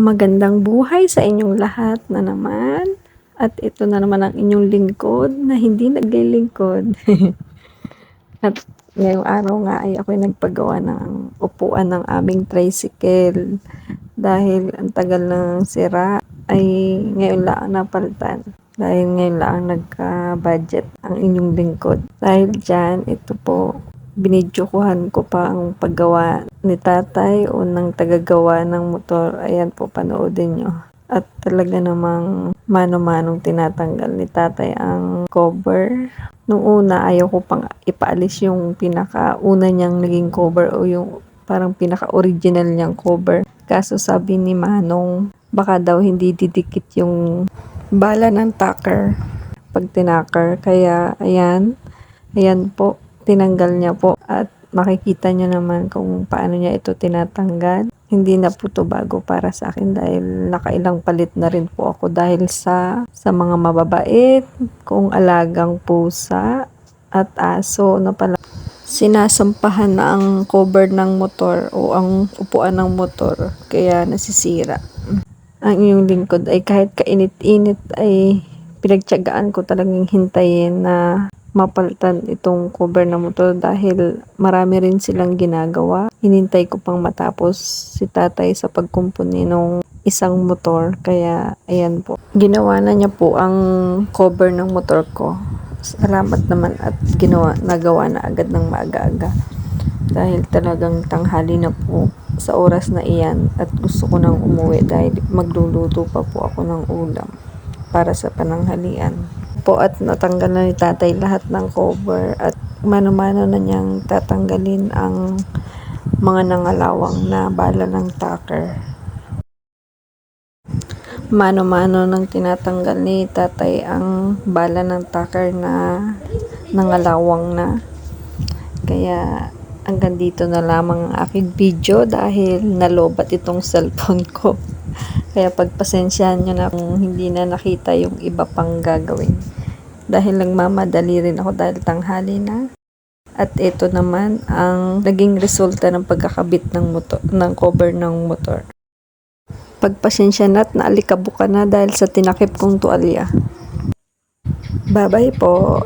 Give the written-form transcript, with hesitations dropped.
Magandang buhay sa inyong lahat na naman. At ito na naman ang inyong lingkod na hindi naglilingkod. At ngayong araw nga ay ako'y nagpagawa ng upuan ng aming tricycle. Dahil ang tagal ng sira ay ngayon lang napalitan. Dahil ngayon lang nagka-budget ang inyong lingkod. Dahil dyan, ito po, binidyokuhan ko pa ang paggawa ni tatay o ng tagagawa ng motor. Ayan po, panoodin nyo. At talaga namang mano-manong tinatanggal ni tatay ang cover. Nung una, ayaw ko pang ipaalis yung pinaka-una niyang naging cover o yung parang pinaka-original niyang cover. Kaso sabi ni Manong, baka daw hindi didikit yung bala ng tacker pag tinacker. Kaya ayan po, tinanggal niya po at makikita niyo naman kung paano niya ito tinatanggal. Hindi na po to bago para sa akin dahil nakailang palit na rin po ako dahil sa mga mababait kung alagang pusa at aso na pala sinasampahan na ang cover ng motor o ang upuan ng motor kaya nasisira. Ang inyong lingkod ay kahit kainit-init ay pinagtiyagaan ko talagang hintayin na mapalitan itong cover ng motor dahil marami rin silang ginagawa. Hinintay ko pang matapos si tatay sa pagkumpuni ng isang motor. Kaya ayan po. Ginawa na niya po ang cover ng motor ko. Salamat naman at nagawa na agad ng maaga-aga. Dahil talagang tanghali na po sa oras na iyan at gusto ko nang umuwi dahil magluluto pa po ako ng ulam para sa pananghalian po. At natanggal na ni tatay lahat ng cover at mano-mano na niyang tatanggalin ang mga nangalawang na bala ng tacker. Mano-mano nang tinatanggal ni tatay ang bala ng tacker na nangalawang na. Kaya hanggang dito na lamang ang aking video dahil nalobat itong cellphone ko. Kaya pagpasensyahan nyo na kung hindi na nakita yung iba pang gagawin. Dahil nagmamadali rin ako dahil tanghali na. At ito naman ang naging resulta ng pagkakabit ng cover ng motor. Pagpasensya na at naalikabukan na dahil sa tinakip kong tuwalya. Bye-bye po.